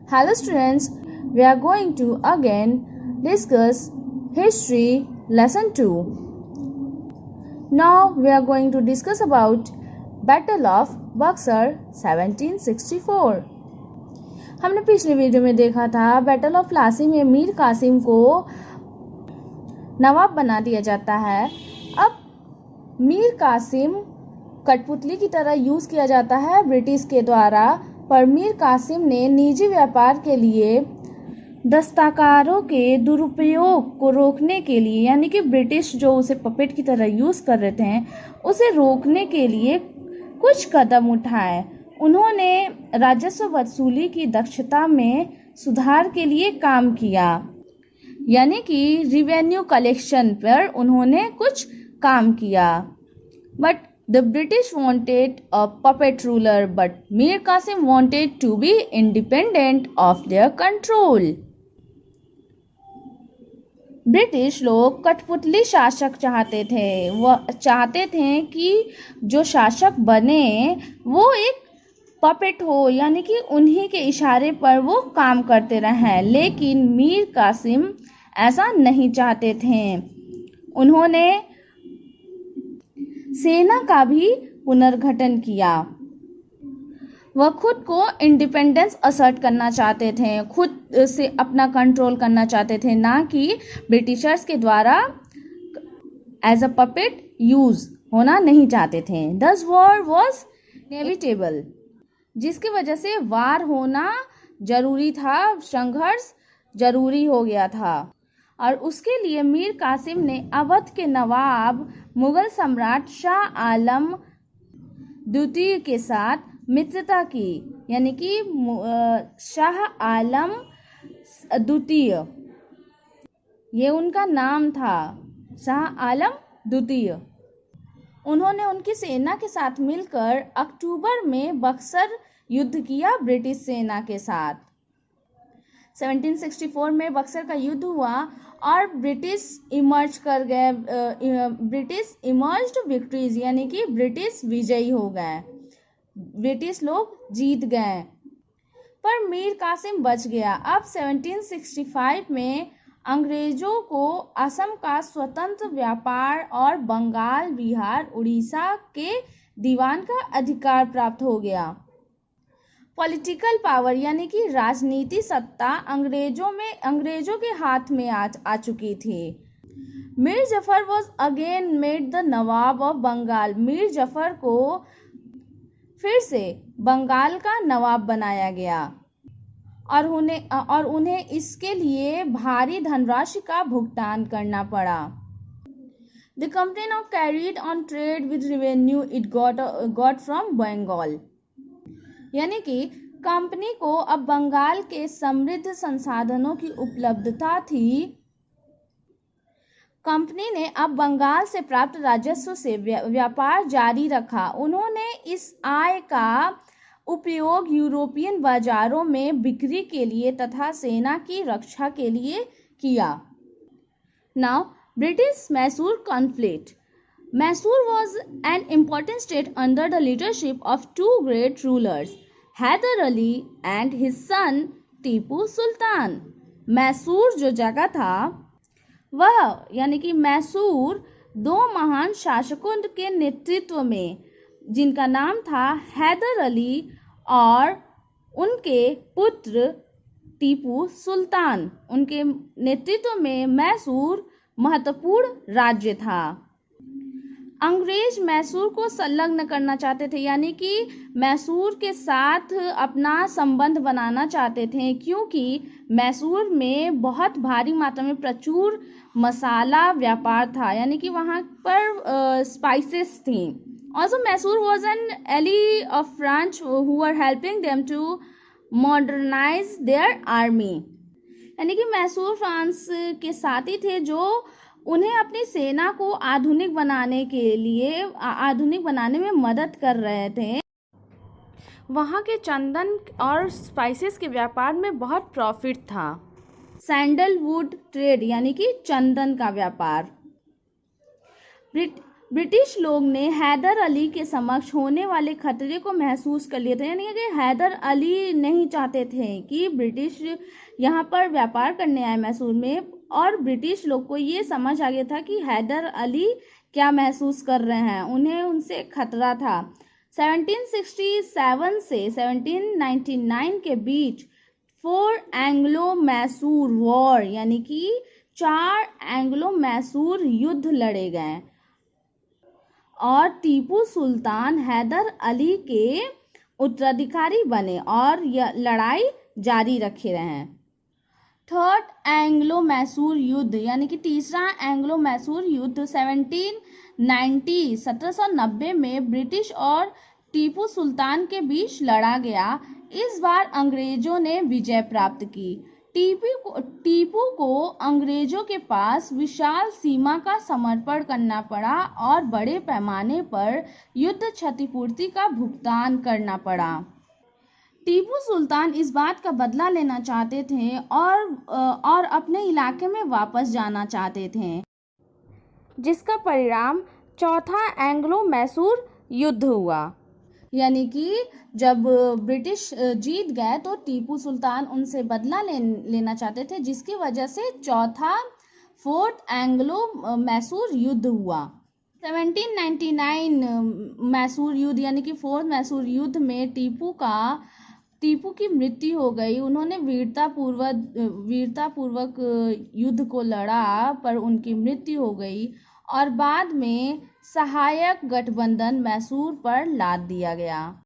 Hello students, we are going to again discuss history lesson 2. Now we are going to discuss about Battle of Buxar 1764. हमने पिछले video में देखा था battle of Plassey में मीर कासिम को नवाब बना दिया जाता है। अब मीर कासिम कठपुतली की तरह यूज़ किया जाता है ब्रिटिश के द्वारा, पर मीर कासिम ने निजी व्यापार के लिए दस्तकारों के दुरुपयोग को रोकने के लिए, यानी कि ब्रिटिश जो उसे पपेट की तरह यूज़ कर रहे थे उसे रोकने के लिए कुछ कदम उठाए। उन्होंने राजस्व वसूली की दक्षता में सुधार के लिए काम किया, यानी कि रिवेन्यू कलेक्शन पर उन्होंने कुछ काम किया। But the British wanted a puppet ruler, but Mir Qasim wanted to be independent of their control. British लोग कठपुतली शासक चाहते थे। वह चाहते थे कि जो शासक बने वो एक पपेट हो, यानी कि उन्हीं के इशारे पर वो काम करते रहें। लेकिन मीर कासिम ऐसा नहीं चाहते थे। उन्होंने सेना का भी पुनर्गठन किया। वह खुद को इंडिपेंडेंस असर्ट करना चाहते थे, खुद से अपना कंट्रोल करना चाहते थे, ना कि ब्रिटिशर्स के द्वारा एज अ पपेट यूज होना नहीं चाहते थे। दस वॉर वॉज इनेविटेबल, जिसकी वजह से वार होना जरूरी था, संघर्ष जरूरी हो गया था। और उसके लिए मीर कासिम ने अवध के नवाब मुगल सम्राट शाह आलम द्वितीय के साथ मित्रता की, यानी कि शाह आलम द्वितीय, ये उनका नाम था, शाह आलम द्वितीय। उन्होंने उनकी सेना के साथ मिलकर अक्टूबर में बक्सर युद्ध किया ब्रिटिश सेना के साथ। 1764 में बक्सर का युद्ध हुआ और ब्रिटिश इमर्ज्ड विक्ट्रीज, यानी कि ब्रिटिश विजयी हो गए, ब्रिटिश लोग जीत गए, पर मीर कासिम बच गया। अब 1765 में अंग्रेजों को असम का स्वतंत्र व्यापार और बंगाल, बिहार, उड़ीसा के दीवान का अधिकार प्राप्त हो गया। पॉलिटिकल पावर, यानी कि राजनीति सत्ता अंग्रेजों के हाथ में आ चुकी थी। Mir Jafar was again made the nawab of Bengal. Mir Jafar को फिर से बंगाल का नवाब बनाया गया और उन्हें इसके लिए भारी धनराशि का भुगतान करना पड़ा। The company now carried on trade with revenue it got from Bengal, यानी कि कंपनी को अब बंगाल के समृद्ध संसाधनों की उपलब्धता थी। कंपनी ने अब बंगाल से प्राप्त राजस्व से व्यापार जारी रखा। उन्होंने इस आय का उपयोग यूरोपियन बाजारों में बिक्री के लिए तथा सेना की रक्षा के लिए किया। Now British Mysore conflict. Mysore was an important state under the leadership of two great rulers, Hyder Ali and his son Tipu Sultan. Mysore जो जगह था वह, यानी कि मैसूर, दो महान शासकों के नेतृत्व में, जिनका नाम था हैदर अली और उनके पुत्र टीपू सुल्तान, उनके नेतृत्व में मैसूर महत्वपूर्ण राज्य था। अंग्रेज मैसूर को संलग्न करना चाहते थे, यानी कि मैसूर के साथ अपना संबंध बनाना चाहते थे, क्योंकि मैसूर में बहुत भारी मात्रा में प्रचुर मसाला व्यापार था, यानी कि वहाँ पर स्पाइसेस थी। Also Mysore was an ally of France who were helping them to modernise their army, यानी कि मैसूर फ्रांस के साथी थे जो उन्हें अपनी सेना को आधुनिक बनाने में मदद कर रहे थे। वहाँ के चंदन और स्पाइसेस के व्यापार में बहुत प्रॉफिट था। सैंडलवुड ट्रेड, यानी कि चंदन का व्यापार। ब्रिटिश लोग ने हैदर अली के समक्ष होने वाले खतरे को महसूस कर लिया था। यानी कि हैदर अली नहीं चाहते थे कि ब्रिटिश यहाँ पर व्यापार करने आए मैसूर में, और ब्रिटिश लोग को ये समझ आ गया था कि हैदर अली क्या महसूस कर रहे हैं, उन्हें उनसे खतरा था। 1767 से 1799 के बीच 4 एंग्लो मैसूर वॉर यानी कि 4 एंग्लो मैसूर युद्ध लड़े गए और टीपू सुल्तान हैदर अली के उत्तराधिकारी बने और यह लड़ाई जारी रखे रहे। थर्ड एंग्लो मैसूर युद्ध यानी कि तीसरा एंग्लो मैसूर युद्ध 1790 में ब्रिटिश और टीपू सुल्तान के बीच लड़ा गया। इस बार अंग्रेजों ने विजय प्राप्त की। टीपू को अंग्रेजों के पास विशाल सीमा का समर्पण करना पड़ा और बड़े पैमाने पर युद्ध क्षतिपूर्ति का भुगतान करना पड़ा। टीपू सुल्तान इस बात का बदला लेना चाहते थे और अपने इलाके में वापस जाना चाहते थे, जिसका परिणाम चौथा एंग्लो मैसूर युद्ध हुआ। यानी कि जब ब्रिटिश जीत गए तो टीपू सुल्तान उनसे बदला लेना चाहते थे, जिसकी वजह से चौथा फोर्थ एंग्लो मैसूर युद्ध हुआ। 1799 मैसूर युद्ध यानी कि फोर्थ मैसूर युद्ध में टीपू की मृत्यु हो गई। उन्होंने वीरतापूर्वक युद्ध को लड़ा पर उनकी मृत्यु हो गई और बाद में सहायक गठबंधन मैसूर पर लाद दिया गया।